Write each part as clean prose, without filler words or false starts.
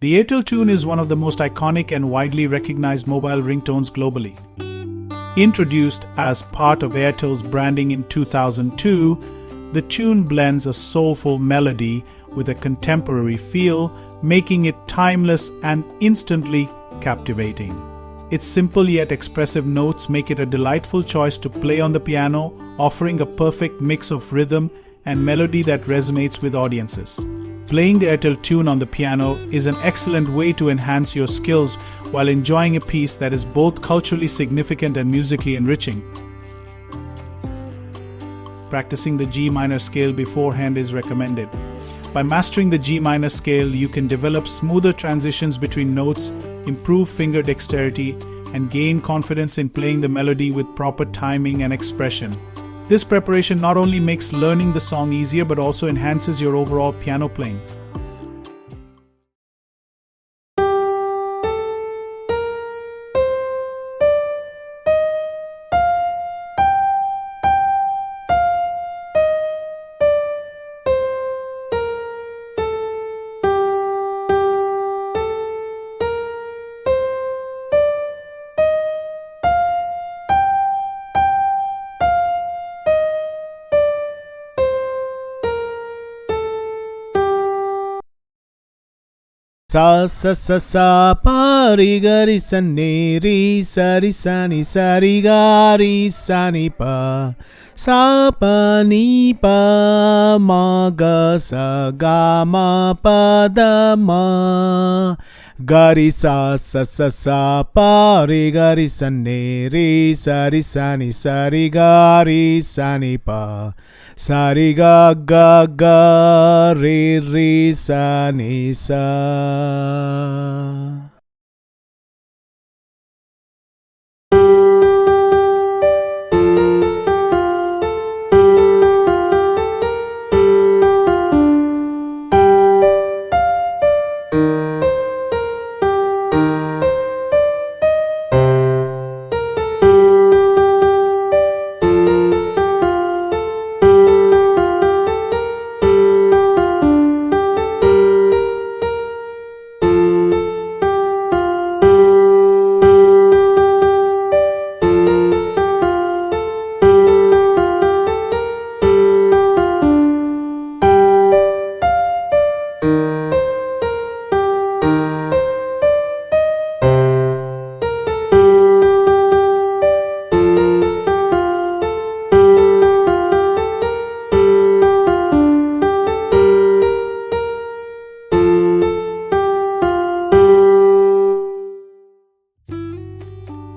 The Airtel tune is one of the most iconic and widely recognized mobile ringtones globally. Introduced as part of Airtel's branding in 2002, the tune blends a soulful melody with a contemporary feel, making it timeless and instantly captivating. Its simple yet expressive notes make it a delightful choice to play on the piano, offering a perfect mix of rhythm and melody that resonates with audiences. Playing the Airtel tune on the piano is an excellent way to enhance your skills while enjoying a piece that is both culturally significant and musically enriching. Practicing the G minor scale beforehand is recommended. By mastering the G minor scale, you can develop smoother transitions between notes, improve finger dexterity, and gain confidence in playing the melody with proper timing and expression. This preparation not only makes learning the song easier but also enhances your overall piano playing. Sa sa sa sa pa ri ga ri sa ni ri sa ni sa ri ga ri sa ni pa sa pa ni pa ma ga sa ga ma pa da ma ga ri sa pa ri ga ri sa ni ri sa ni sa ri ga ri sa ni pa sa ri ga ga ri sa ni sa.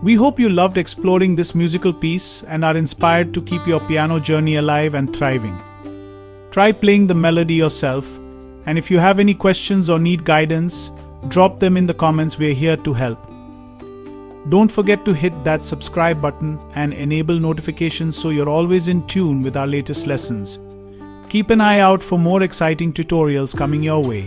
We hope you loved exploring this musical piece and are inspired to keep your piano journey alive and thriving. Try playing the melody yourself, and if you have any questions or need guidance, drop them in the comments. We're here to help. Don't forget to hit that subscribe button and enable notifications so you're always in tune with our latest lessons. Keep an eye out for more exciting tutorials coming your way.